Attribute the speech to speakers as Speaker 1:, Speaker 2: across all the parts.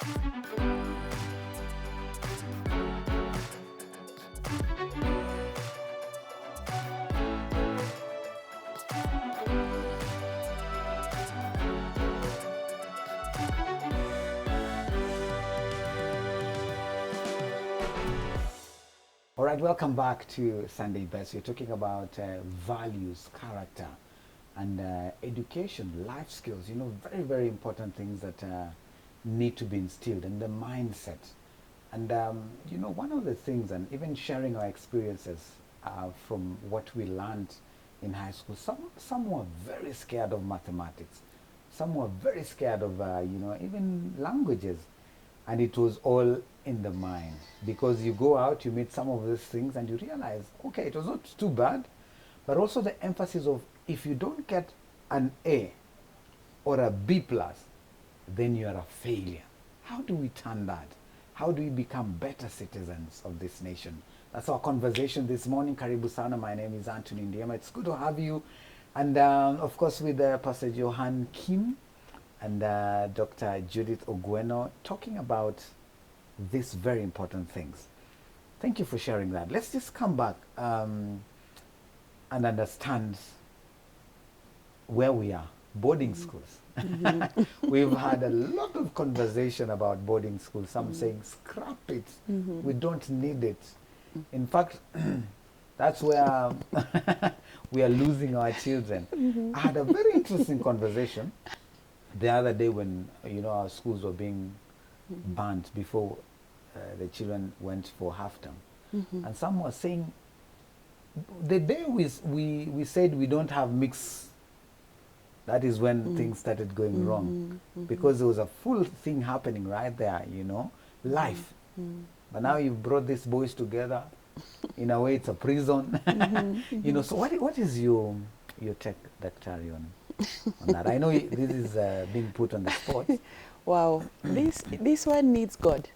Speaker 1: All right, welcome back to Sunday Best. We're talking about values, character, and education, life skills. You know, very, very important things that need to be instilled in the mindset. And, you know, one of the things, and even sharing our experiences from what we learned in high school, some were very scared of mathematics. Some were very scared of, you know, even languages. And it was all in the mind, because you go out, you meet some of these things, and you realize, okay, it was not too bad, but also the emphasis of, if you don't get an A or a B plus, then you are a failure. How do we turn that? How do we become better citizens of this nation? That's our conversation this morning. Karibu sana. My name is Anthony Ndiema. It's good to have you, and of course with Pastor Johan Kim and Dr. Judith Ogweno, talking about these very important things. Thank you for sharing that. Let's just come back and understand where we are. Boarding schools. We've had a lot of conversation about boarding schools. Some saying, scrap it. We don't need it. In fact, that's where we are losing our children. I had a very interesting conversation the other day when, you know, our schools were being banned before the children went for half term. And some were saying, the day we said we don't have mix, that is when things started going wrong, because there was a full thing happening right there, you know, life. But now you've brought these boys together. In a way, it's a prison. You know, so what is your take, Dr. on that? I know this is being put on the spot.
Speaker 2: Wow, this one needs God.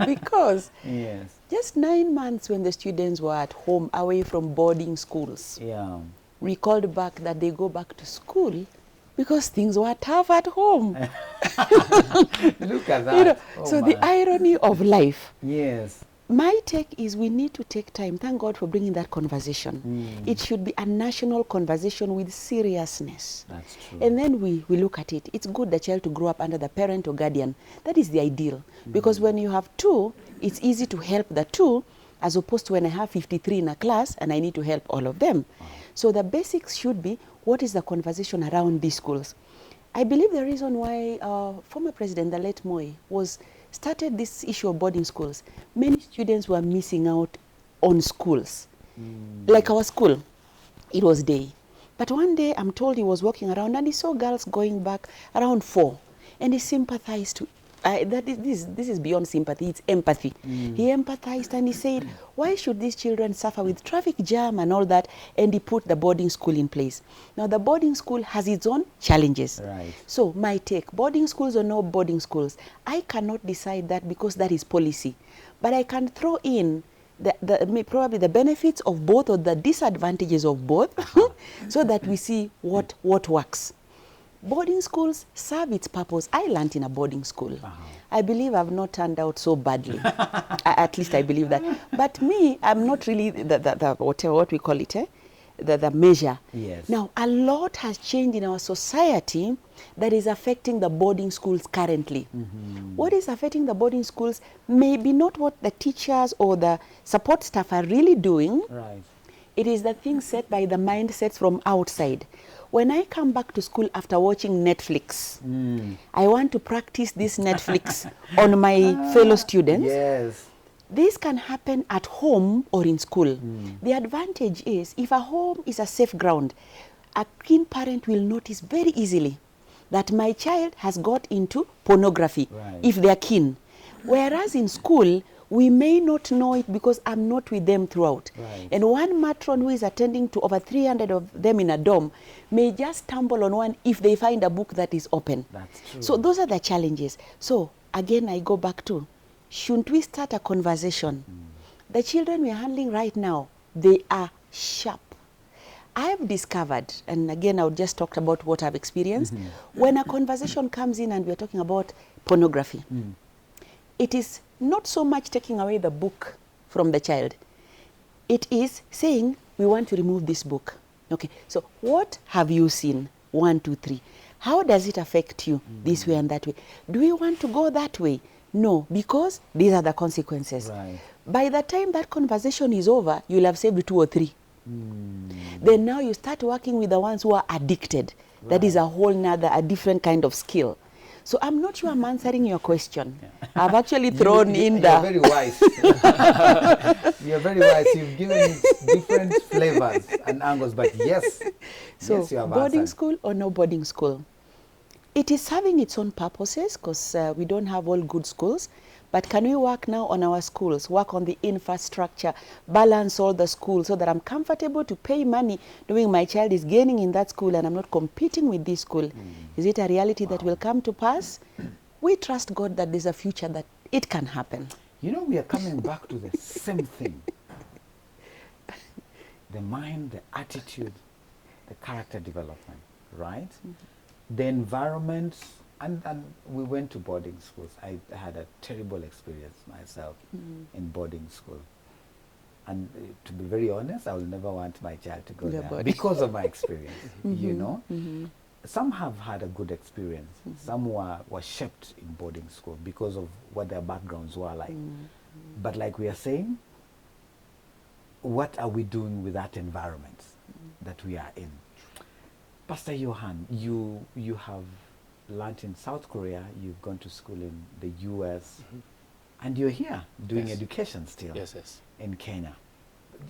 Speaker 2: Because
Speaker 1: Yes.
Speaker 2: just 9 months when the students were at home away from boarding schools,
Speaker 1: Yeah.
Speaker 2: we called back that they go back to school because things were tough at home.
Speaker 1: Look at that.
Speaker 2: You know,
Speaker 1: Oh
Speaker 2: so
Speaker 1: my.
Speaker 2: the irony of life.
Speaker 1: Yes.
Speaker 2: My take is we need to take time. Thank God for bringing that conversation. It should be a national conversation with seriousness.
Speaker 1: That's true.
Speaker 2: And then we look at it. It's good the child to grow up under the parent or guardian. That is the ideal. Because when you have two, it's easy to help the two, as opposed to when I have 53 in a class and I need to help all of them. So the basics should be, what is the conversation around these schools? I believe the reason why former president, the late Moi, started this issue of boarding schools, many students were missing out on schools. Like our school, it was day. But one day, I'm told he was walking around and he saw girls going back around 4. And he sympathized to, this is beyond sympathy, it's empathy. He empathized and he said, why should these children suffer with traffic jam and all that? And he put the boarding school in place. Now, the boarding school has its own challenges.
Speaker 1: Right.
Speaker 2: So, my take, boarding schools or no boarding schools, I cannot decide that because that is policy. But I can throw in probably the benefits of both or the disadvantages of both so that we see what works. Boarding schools serve its purpose. I learned in a boarding school. I believe I've not turned out so badly. At least I believe that. But me, I'm not really what we call it, the measure.
Speaker 1: Yes.
Speaker 2: Now, a lot has changed in our society that is affecting the boarding schools currently. What is affecting the boarding schools may be not what the teachers or the support staff are really doing.
Speaker 1: Right.
Speaker 2: It is the things set by the mindsets from outside. When I come back to school after watching Netflix, I want to practice this Netflix on my fellow students.
Speaker 1: Yes.
Speaker 2: This can happen at home or in school. The advantage is, if a home is a safe ground, a keen parent will notice very easily that my child has got into pornography, if they are keen. Whereas in school, we may not know it because I'm not with them throughout.
Speaker 1: Right.
Speaker 2: And one matron who is attending to over 300 of them in a dorm may just stumble on one if they find a book that is open.
Speaker 1: That's true.
Speaker 2: So those are the challenges. So again, I go back to, shouldn't we start a conversation? The children we're handling right now, they are sharp. I've discovered, and again, I would just talk about what I've experienced. When a conversation comes in and we're talking about pornography, it is not so much taking away the book from the child. It is saying, we want to remove this book. Okay, so what have you seen? 1, 2, 3. How does it affect you this way and that way? Do you want to go that way? No, because these are the consequences.
Speaker 1: Right.
Speaker 2: By the time that conversation is over, you'll have saved 2 or 3. Then now you start working with the ones who are addicted. Right. That is a whole nother, a different kind of skill. So I'm not sure I'm answering your question. Yeah. I've actually thrown in the...
Speaker 1: You're very wise. You're very wise. You've given it different flavors and angles, but yes.
Speaker 2: So
Speaker 1: yes, you have
Speaker 2: boarding
Speaker 1: answered.
Speaker 2: school or no boarding school? It is having its own purposes, because we don't have all good schools. But can we work now on our schools, work on the infrastructure, balance all the schools so that I'm comfortable to pay money knowing my child is gaining in that school and I'm not competing with this school? Is it a reality that will come to pass? We trust God that there's a future that it can happen.
Speaker 1: You know, we are coming back to the same thing. The mind, the attitude, the character development, right? The environment. And we went to boarding schools. I had a terrible experience myself in boarding school. And to be very honest, I will never want my child to go there because of my experience, you know. Some have had a good experience. Some were shaped in boarding school because of what their backgrounds were like. But like we are saying, what are we doing with that environment that we are in? Pastor Johan, you have learned in South Korea, you've gone to school in the US, and you're here doing education still in Kenya.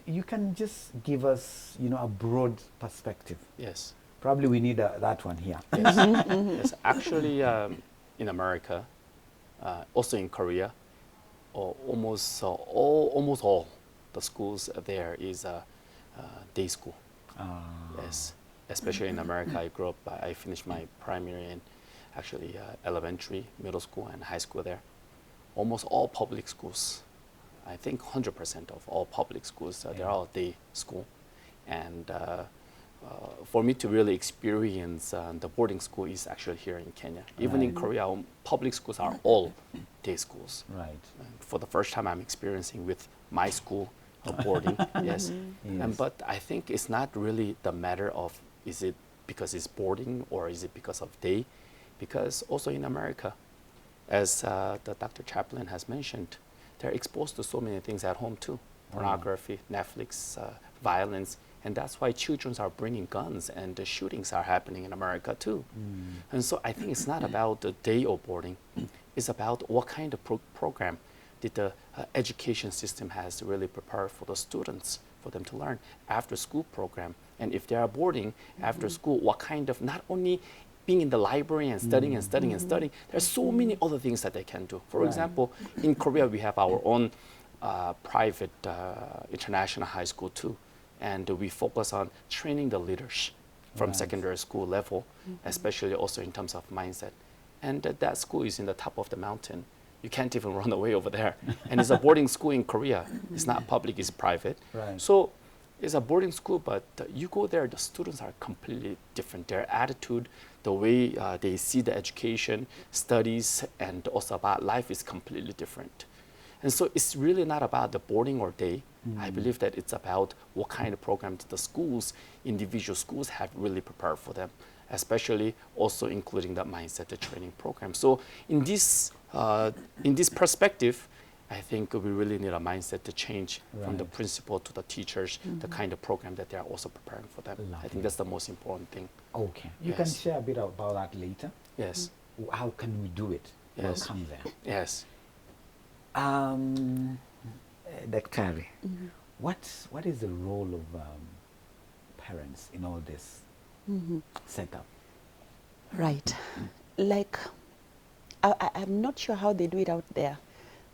Speaker 1: You can just give us, you know, a broad perspective.
Speaker 3: Yes.
Speaker 1: Probably we need that one here.
Speaker 3: Yes. Yes. Actually, in America, also in Korea, almost all the schools there is day school. Yes. Especially in America, I grew up. I finished my primary and actually elementary, middle school, and high school there. Almost all public schools, I think 100% of all public schools, they're all day school. And for me to really experience the boarding school is actually here in Kenya. Even in Korea, public schools are all day schools.
Speaker 1: Right.
Speaker 3: And for the first time, I'm experiencing with my school boarding. Yes. But I think it's not really the matter of is it because it's boarding or is it because of day? Because also in America, as the Dr. Chaplin has mentioned, they're exposed to so many things at home too. Pornography, Netflix, violence. And that's why children are bringing guns and the shootings are happening in America too. And so I think it's not about the day of boarding. It's about what kind of program did the education system has to really prepare for the students, for them to learn after school program. And if they are boarding after school, what kind of, not only being in the library and studying and studying and studying, there's so many other things that they can do. For example, in Korea, we have our own private international high school too. And we focus on training the leaders from secondary school level, especially also in terms of mindset. And that school is in the top of the mountain. You can't even run away over there. And it's a boarding school in Korea. It's not public, it's private.
Speaker 1: Right.
Speaker 3: So it's a boarding school, but you go there, the students are completely different. Their attitude, the way they see the education, studies, and also about life is completely different. And so it's really not about the boarding or day. I believe that it's about what kind of programs the schools, individual schools have really prepared for them, especially also including the mindset, the training program. So in this perspective, I think we really need a mindset to change from the principal to the teachers, the kind of program that they are also preparing for them.
Speaker 1: Lovely.
Speaker 3: I think that's the most important thing.
Speaker 1: Okay. You can share a bit about that later.
Speaker 3: Yes.
Speaker 1: How can we do it?
Speaker 3: Yes.
Speaker 1: We'll come there.
Speaker 3: Yes.
Speaker 1: Daktari, what is the role of parents in all this setup?
Speaker 2: Right. Like, I'm not sure how they do it out there,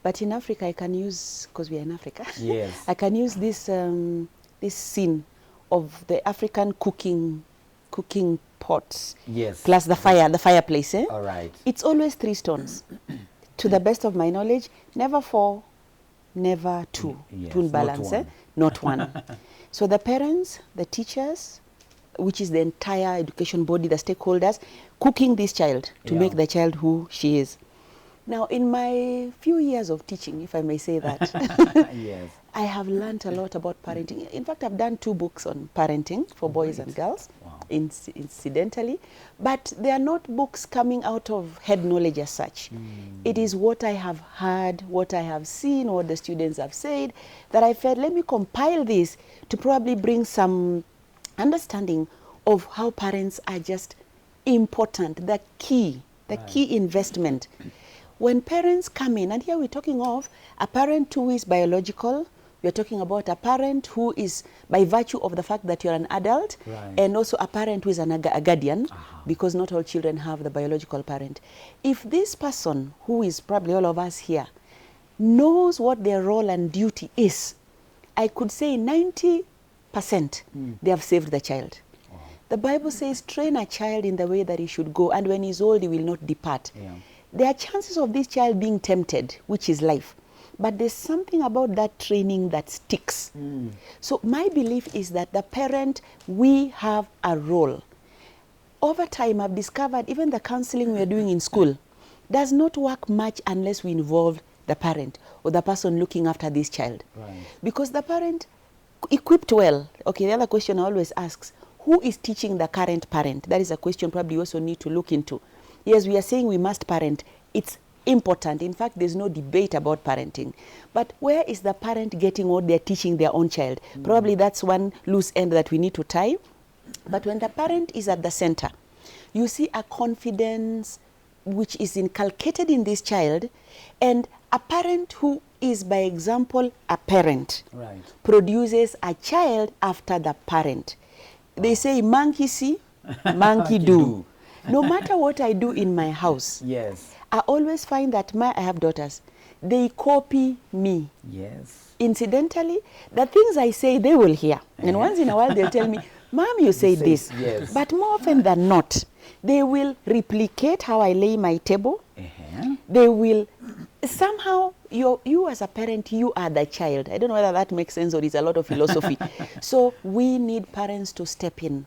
Speaker 2: but in Africa I can use, because we are in Africa,
Speaker 1: yes,
Speaker 2: I can use this this scene of the African cooking pots,
Speaker 1: yes,
Speaker 2: plus the fireplace.
Speaker 1: All right.
Speaker 2: It's always 3 stones. To the best of my knowledge, never 4, never 2.
Speaker 1: Yes,
Speaker 2: Twin balance, not one. So the parents, the teachers, which is the entire education body, the stakeholders, cooking this child to make the child who she is. Now, in my few years of teaching, if I may say that,
Speaker 1: Yes.
Speaker 2: I have learned a lot about parenting. In fact, I've done 2 books on parenting for boys and girls,
Speaker 1: Wow.
Speaker 2: incidentally. But they are not books coming out of head knowledge as such. It is what I have heard, what I have seen, what the students have said, that I felt, let me compile this to probably bring some understanding of how parents are just important, the key investment. When parents come in, and here we're talking of a parent who is biological, we're talking about a parent who is by virtue of the fact that you're an adult,
Speaker 1: Right.
Speaker 2: and also a parent who is a guardian, because not all children have the biological parent. If this person, who is probably all of us here, knows what their role and duty is, I could say 90% they have saved the child. The Bible says, train a child in the way that he should go, and when he's old, he will not depart.
Speaker 1: Yeah.
Speaker 2: There are chances of this child being tempted, which is life. But there's something about that training that sticks. So my belief is that the parent, we have a role. Over time, I've discovered even the counseling we're doing in school does not work much unless we involve the parent or the person looking after this child.
Speaker 1: Right.
Speaker 2: Because the parent, equipped well, okay, the other question I always ask, who is teaching the current parent? That is a question probably you also need to look into. Yes, we are saying we must parent. It's important. In fact, there's no debate about parenting. But where is the parent getting what they're teaching their own child? Probably that's one loose end that we need to tie. But when the parent is at the center, you see a confidence which is inculcated in this child, and a parent who is, by example, a parent,
Speaker 1: Right.
Speaker 2: produces a child after the parent. They say, monkey see, monkey do. No matter what I do in my house,
Speaker 1: Yes.
Speaker 2: I always find that I have daughters, they copy me.
Speaker 1: Yes.
Speaker 2: Incidentally, the things I say, they will hear. And once in a while, they'll tell me, Mom, you say this.
Speaker 1: Yes.
Speaker 2: But more often than not, they will replicate how I lay my table. They will, somehow, you as a parent, you are the child. I don't know whether that makes sense or it's a lot of philosophy. So we need parents to step in.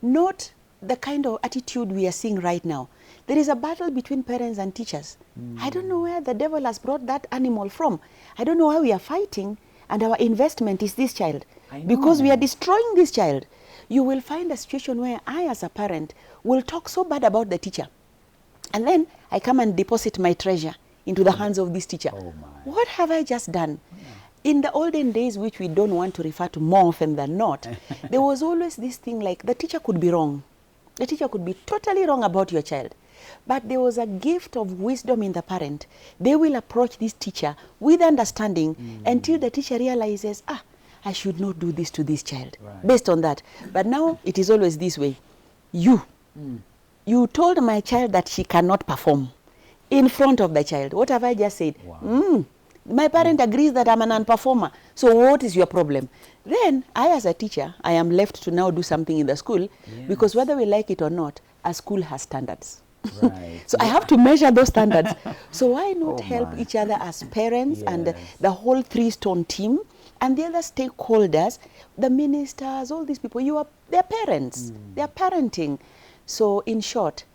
Speaker 2: Not the kind of attitude we are seeing right now. There is a battle between parents and teachers. I don't know where the devil has brought that animal from. I don't know why we are fighting, and our investment is this child. Because we are destroying this child. You will find a situation where I, as a parent, will talk so bad about the teacher. And then I come and deposit my treasure into the hands of this teacher.
Speaker 1: Oh my.
Speaker 2: What have I just done? In the olden days, which we don't want to refer to more often than not, there was always this thing like the teacher could be wrong. The teacher could be totally wrong about your child. But there was a gift of wisdom in the parent. They will approach this teacher with understanding until the teacher realizes, I should not do this to this child, based on that. But now it is always this way. You told my child that she cannot perform in front of the child. What have I just said?
Speaker 1: Wow.
Speaker 2: My parent agrees that I'm a non-performer. So what is your problem? Then I, as a teacher, I am left to now do something in the school, because whether we like it or not, a school has standards.
Speaker 1: Right.
Speaker 2: So I have to measure those standards. So why not help each other as parents and the whole three-stone team and the other stakeholders, the ministers, all these people, they're parents. They're parenting. So in short,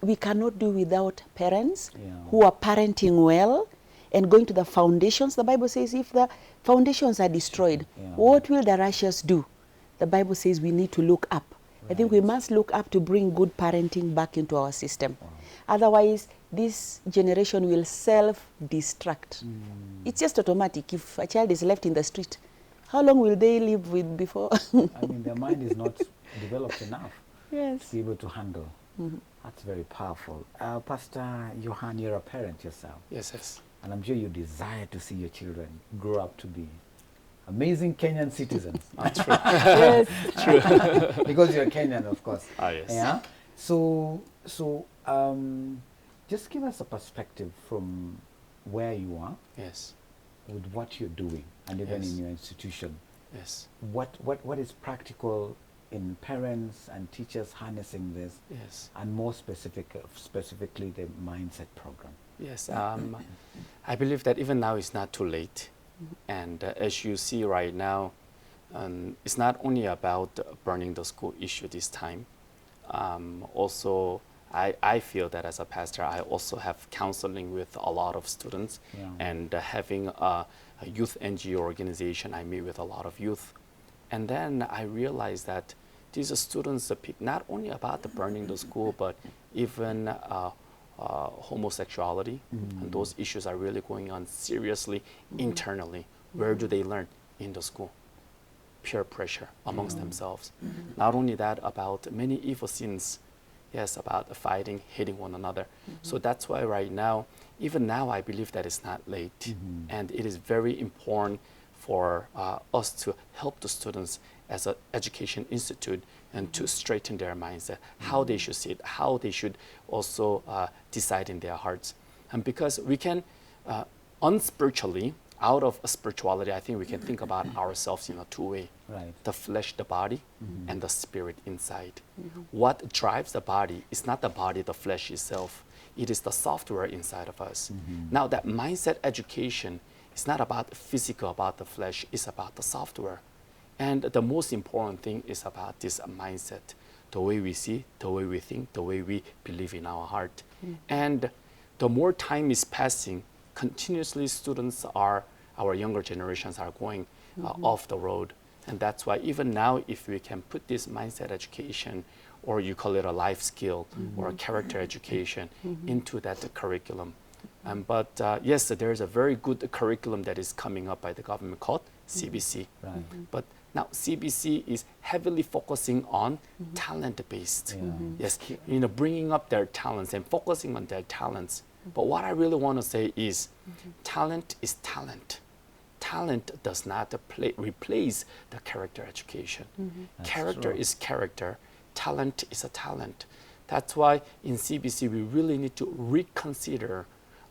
Speaker 2: we cannot do without parents who are parenting well and going to the foundations. The Bible says if the foundations are destroyed, what will the righteous do? The Bible says we need to look up. I think we must look up to bring good parenting back into our system. Otherwise, this generation will self-destruct. It's just automatic. If a child is left in the street, how long will they live with before?
Speaker 1: I mean, their mind is not developed enough to be able to handle. That's very powerful. Pastor Johan, you're a parent yourself.
Speaker 3: Yes.
Speaker 1: And I'm sure you desire to see your children grow up to be amazing Kenyan citizens.
Speaker 3: True.
Speaker 2: Yes.
Speaker 1: True. Because you're Kenyan, of course.
Speaker 3: Yes.
Speaker 1: Yeah. So just give us a perspective from where you are.
Speaker 3: Yes.
Speaker 1: With what you're doing, and even in your institution.
Speaker 3: Yes.
Speaker 1: What is practical in parents and teachers harnessing this?
Speaker 3: Yes.
Speaker 1: And more specifically the mindset program.
Speaker 3: Yes. I believe that even now it's not too late. And as you see right now, it's not only about burning the school issue this time. Also, I feel that as a pastor, I also have counseling with a lot of students, and having a youth NGO organization, I meet with a lot of youth. And then I realized that these students speak not only about the burning the school, but even homosexuality, and those issues are really going on seriously internally. Where do they learn? In the school. Peer pressure amongst themselves. Not only that, about many evil sins, yes, about fighting, hating one another. So that's why right now, even now, I believe that it's not late, and it is very important for us to help the students as an education institute and to straighten their mindset, how they should see it, how they should also decide in their hearts. And because we can, unspiritually, out of spirituality, I think we can think about ourselves in a two-way.
Speaker 1: Right.
Speaker 3: The flesh, the body, and the spirit inside. What drives the body is not the body, the flesh itself. It is the software inside of us. Now, that mindset education is not about physical, about the flesh, it's about the software. And the most important thing is about this mindset, the way we see, the way we think, the way we believe in our heart. And the more time is passing, continuously students are, our younger generations are going off the road. And that's why even now, if we can put this mindset education, or you call it a life skill or a character education, into that curriculum. But yes, there is a very good curriculum that is coming up by the government called CBC.
Speaker 1: Right.
Speaker 3: But now CBC is heavily focusing on talent-based. Yes, bringing up their talents and focusing on their talents. But what I really want to say is, talent is talent. Talent does not replace the character education. Character is character. Talent is a talent. That's why in CBC we really need to reconsider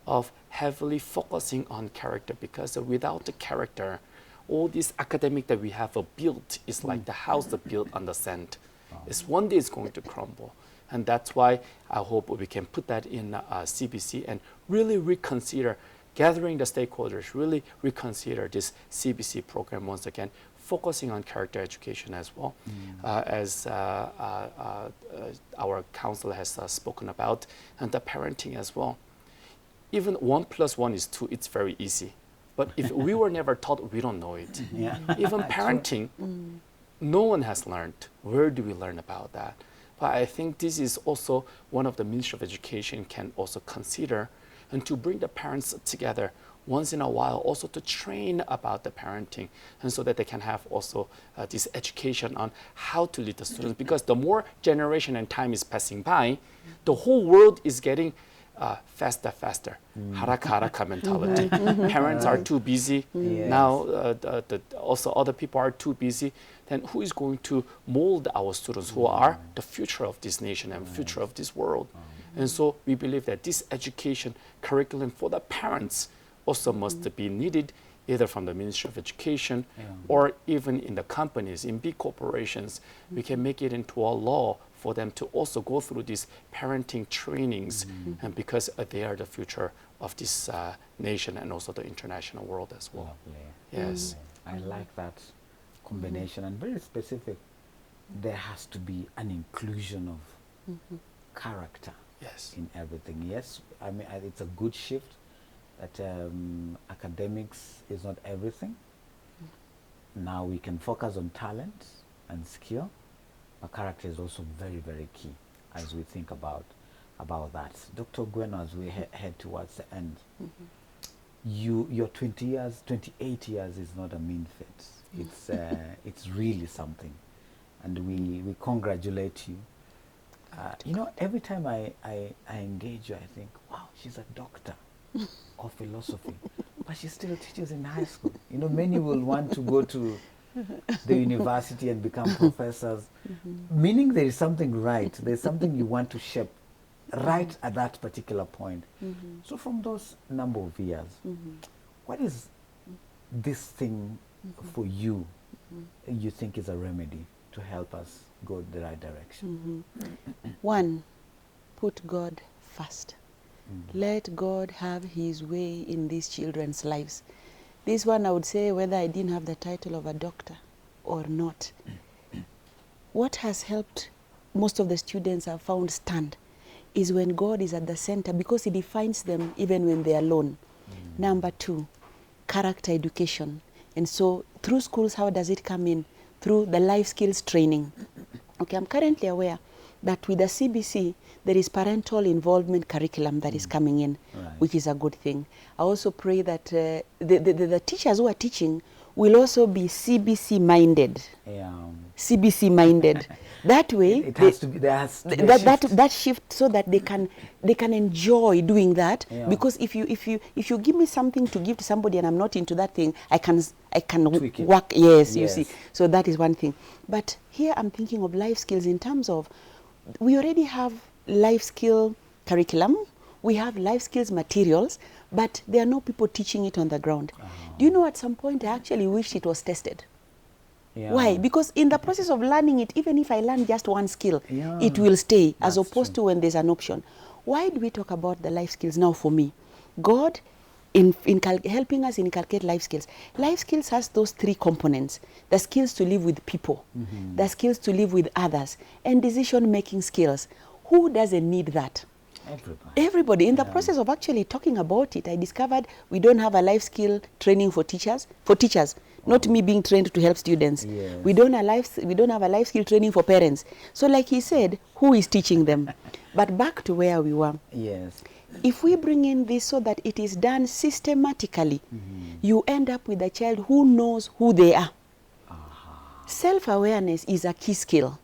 Speaker 3: of heavily focusing on character, because without the character, all this academic that we have built is like the house that built on the sand. It's one day it's going to crumble. And that's why I hope we can put that in CBC and really reconsider, gathering the stakeholders, really reconsider this CBC program once again, focusing on character education as well, as our council has spoken about, and the parenting as well. Even 1 + 1 is 2, it's very easy. But if we were never taught, we don't know it. Even parenting, no one has learned. Where do we learn about that? But I think this is also one of the Ministry of Education can also consider, and to bring the parents together once in a while, also to train about the parenting, and so that they can have also this education on how to lead the students. Because the more generation and time is passing by, the whole world is getting faster. Haraka mentality. Parents are too busy. Now also other people are too busy. Then who is going to mold our students who are the future of this nation and future of this world? And so we believe that this education curriculum for the parents also must be needed, either from the Ministry of Education or even in the companies, in big corporations. We can make it into a law for them to also go through these parenting trainings, and because they are the future of this nation and also the international world as well. Yes.
Speaker 1: I like that combination, and very specific. There has to be an inclusion of character in everything. Yes, I mean, it's a good shift that academics is not everything. Now we can focus on talent and skill, but character is also very, very key as we think about that. Dr. Gwen, as we head towards the end, your 28 years is not a mean feat. It's really something, and we congratulate you. Every time I engage you, I think, wow, she's a doctor of philosophy, but she still teaches in high school. Many will want to go to the university and become professors, meaning there is something right. There's something you want to shape right at that particular point. So from those number of years, what is this thing for you you think is a remedy to help us go the right direction?
Speaker 2: One, put God first. Let God have his way in these children's lives. This one, I would say, whether I didn't have the title of a doctor or not, what has helped most of the students I've found stand is when God is at the center, because he defines them even when they're alone. Number 2, character education. And so through schools, how does it come in? Through the life skills training. Okay, I'm currently aware that with the CBC, there is parental involvement curriculum that is coming in, which is a good thing. I also pray that the teachers who are teaching will also be CBC minded.
Speaker 1: Yeah.
Speaker 2: CBC minded. That way,
Speaker 1: It has to be, there has to be a shift.
Speaker 2: that shift, so that they can enjoy doing that.
Speaker 1: Yeah.
Speaker 2: Because if you give me something to give to somebody and I'm not into that thing, I can
Speaker 1: Tweak it.
Speaker 2: work. Yes, you
Speaker 1: Yes.
Speaker 2: see. So that is one thing. But here I'm thinking of life skills in terms of, we already have life skill curriculum, we have life skills materials, but there are no people teaching it on the ground. Do you know, at some point I actually wished it was tested.
Speaker 1: Yeah.
Speaker 2: Why? Because in the process of learning it, even if I learn just one skill,
Speaker 1: Yeah.
Speaker 2: it will stay, as
Speaker 1: That's
Speaker 2: opposed
Speaker 1: true.
Speaker 2: to when there's an option. Why do we talk about the life skills now? For me, God, in helping us inculcate life skills has those 3 components: the skills to live with people, the skills to live with others, and decision-making skills. Who doesn't need that?
Speaker 1: Everybody.
Speaker 2: Everybody. In the process of actually talking about it, I discovered we don't have a life skill training for teachers. Not me being trained to help students.
Speaker 1: Yes.
Speaker 2: We don't have a life skill training for parents. So like he said, who is teaching them? But back to where we were.
Speaker 1: Yes.
Speaker 2: If we bring in this so that it is done systematically, you end up with a child who knows who they are. Self-awareness is a key skill.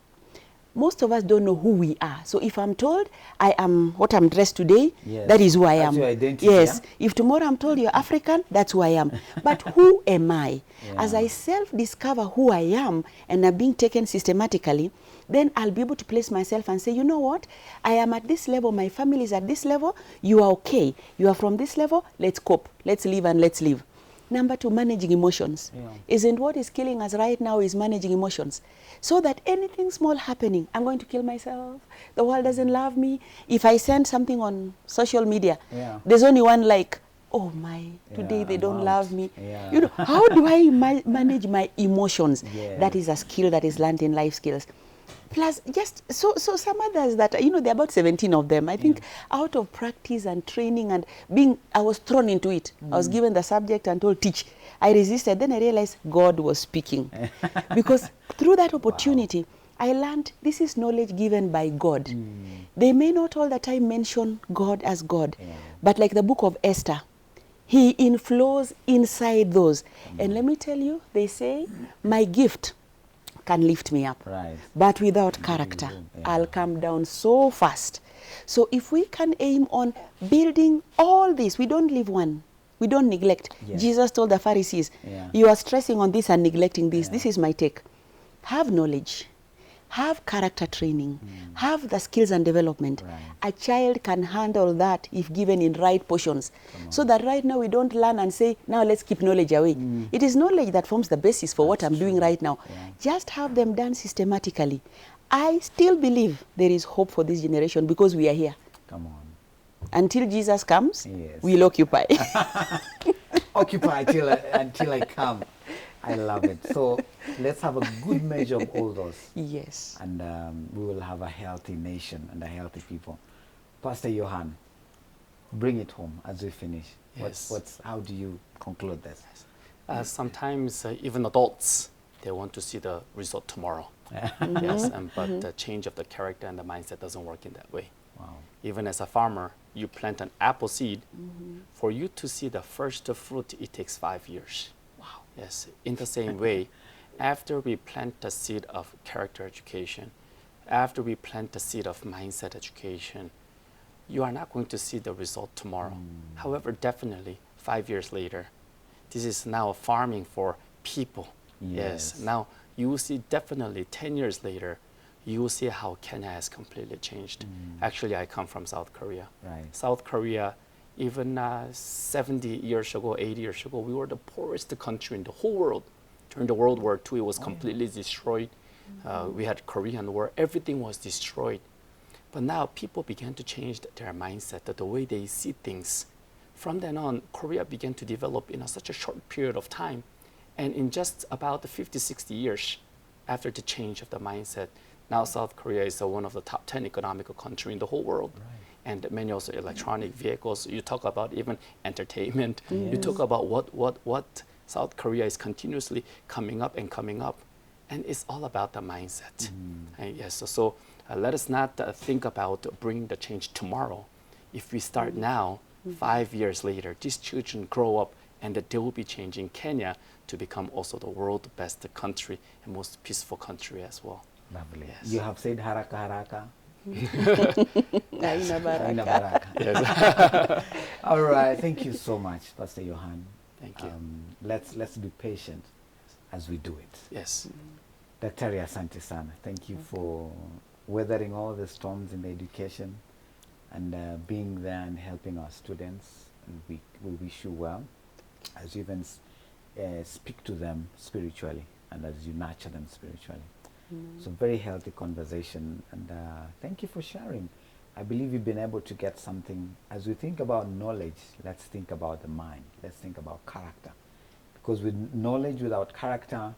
Speaker 2: Most of us don't know who we are. So if I'm told I am what I'm dressed today,
Speaker 1: Yes.
Speaker 2: that is who I
Speaker 1: That's
Speaker 2: am.
Speaker 1: your identity,
Speaker 2: Yes.
Speaker 1: yeah?
Speaker 2: If tomorrow I'm told you're African, that's who I am. But who am I?
Speaker 1: Yeah.
Speaker 2: As I self-discover who I am and I'm being taken systematically, then I'll be able to place myself and say, you know what? I am at this level, my family is at this level, you are okay. You are from this level, let's cope. Let's live and let's live. Number 2, managing emotions.
Speaker 1: Yeah.
Speaker 2: Isn't what is killing us right now is managing emotions. So that anything small happening, I'm going to kill myself, the world doesn't love me. If I send something on social media,
Speaker 1: Yeah.
Speaker 2: there's only one like, oh my, today
Speaker 1: Yeah,
Speaker 2: they
Speaker 1: I'm
Speaker 2: don't
Speaker 1: out.
Speaker 2: love me.
Speaker 1: Yeah.
Speaker 2: You know, how do I manage my emotions?
Speaker 1: Yes.
Speaker 2: That is a skill that is learned in life skills. Plus, just so some others that, you know, there are about 17 of them. I think out of practice and training and I was thrown into it. I was given the subject and told, teach. I resisted. Then I realized God was speaking. Because through that opportunity, I learned this is knowledge given by God. They may not all the time mention God as God, but like the book of Esther, he inflows inside those. And let me tell you, they say, my gift can lift me up.
Speaker 1: Right.
Speaker 2: But without character, I'll come down so fast. So if we can aim on building all this, we don't leave one. We don't neglect.
Speaker 1: Yes.
Speaker 2: Jesus told the Pharisees,
Speaker 1: Yeah.
Speaker 2: you are stressing on this and neglecting this. This is my take. Have knowledge. Have character training. Have the skills and development.
Speaker 1: Right.
Speaker 2: A child can handle that if given in right portions. So that right now we don't learn and say, now let's keep knowledge away. It is knowledge that forms the basis for what I'm doing right now.
Speaker 1: Yeah.
Speaker 2: Just have them done systematically. I still believe there is hope for this generation because we are here.
Speaker 1: Come on.
Speaker 2: Until Jesus comes,
Speaker 1: Yes.
Speaker 2: we'll occupy.
Speaker 1: Occupy until I come. I love it. So let's have a good measure of all those.
Speaker 2: Yes.
Speaker 1: And we will have a healthy nation and a healthy people. Pastor Johan, bring it home as we finish.
Speaker 3: Yes.
Speaker 1: How do you conclude this?
Speaker 3: Sometimes even adults, they want to see the result tomorrow. Yes, but the change of the character and the mindset doesn't work in that way.
Speaker 1: Wow.
Speaker 3: Even as a farmer, you plant an apple seed. For you to see the first fruit, it takes 5 years.
Speaker 1: Wow.
Speaker 3: Yes, in the same way, after we plant the seed of character education, after we plant the seed of mindset education, you are not going to see the result tomorrow. However, definitely 5 years later, this is now farming for people.
Speaker 1: Yes.
Speaker 3: Now you will see definitely 10 years later, you will see how Kenya has completely changed. Actually, I come from South Korea.
Speaker 1: Right.
Speaker 3: South Korea, even 70 years ago, 80 years ago, we were the poorest country in the whole world. During the World War II, it was completely destroyed. We had Korean War, everything was destroyed. But now people began to change their mindset, the way they see things. From then on, Korea began to develop in such a short period of time. And in just about 50, 60 years after the change of the mindset, now South Korea is one of the top 10 economical countries in the whole world.
Speaker 1: Right.
Speaker 3: and many also electronic vehicles. You talk about even entertainment. You
Speaker 1: Yes.
Speaker 3: talk about what South Korea is continuously coming up and coming up, and it's all about the mindset. And yes, so let us not think about bringing the change tomorrow. If we start now, 5 years later, these children grow up and that they will be changing Kenya to become also the world's best country and most peaceful country as well.
Speaker 1: Lovely.
Speaker 3: Yes.
Speaker 1: You have said haraka haraka.
Speaker 2: Aina baraka.
Speaker 1: Aina baraka.
Speaker 3: Yes.
Speaker 1: All right. Thank you so much, Pastor Johan.
Speaker 3: Thank you.
Speaker 1: Let's be patient as we do it.
Speaker 3: Yes.
Speaker 1: Daktari, asante sana. Thank you for weathering all the storms in the education and being there and helping our students. And we wish you well as you even speak to them spiritually and as you nurture them spiritually. So very healthy conversation, and thank you for sharing. I believe you've been able to get something. As we think about knowledge, let's think about the mind. Let's think about character. Because with knowledge without character,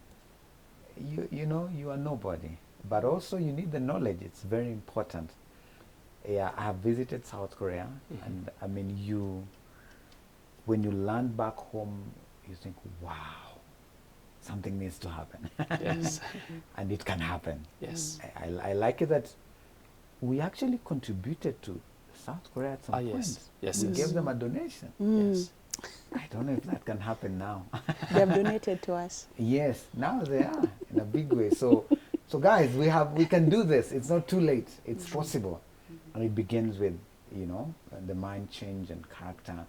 Speaker 1: you know, you are nobody. But also you need the knowledge. It's very important. Yeah, I have visited South Korea, and I mean, when you land back home, you think, wow, something needs to happen.
Speaker 3: Yes.
Speaker 1: And it can happen.
Speaker 3: Yes.
Speaker 1: I like it that we actually contributed to South Korea at some point.
Speaker 3: Yes. Yes.
Speaker 1: We
Speaker 3: Yes.
Speaker 1: gave them a donation.
Speaker 3: Yes.
Speaker 1: I don't know if that can happen now.
Speaker 2: They have donated to us.
Speaker 1: Yes, now they are in a big way. So guys, we can do this. It's not too late. It's possible, and it begins with, you know, the mind change and character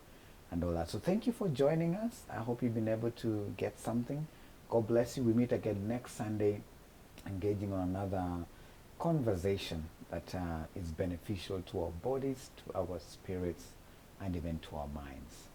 Speaker 1: and all that. So thank you for joining us. I hope you've been able to get something. God bless you. We meet again next Sunday, engaging on another conversation that is beneficial to our bodies, to our spirits, and even to our minds.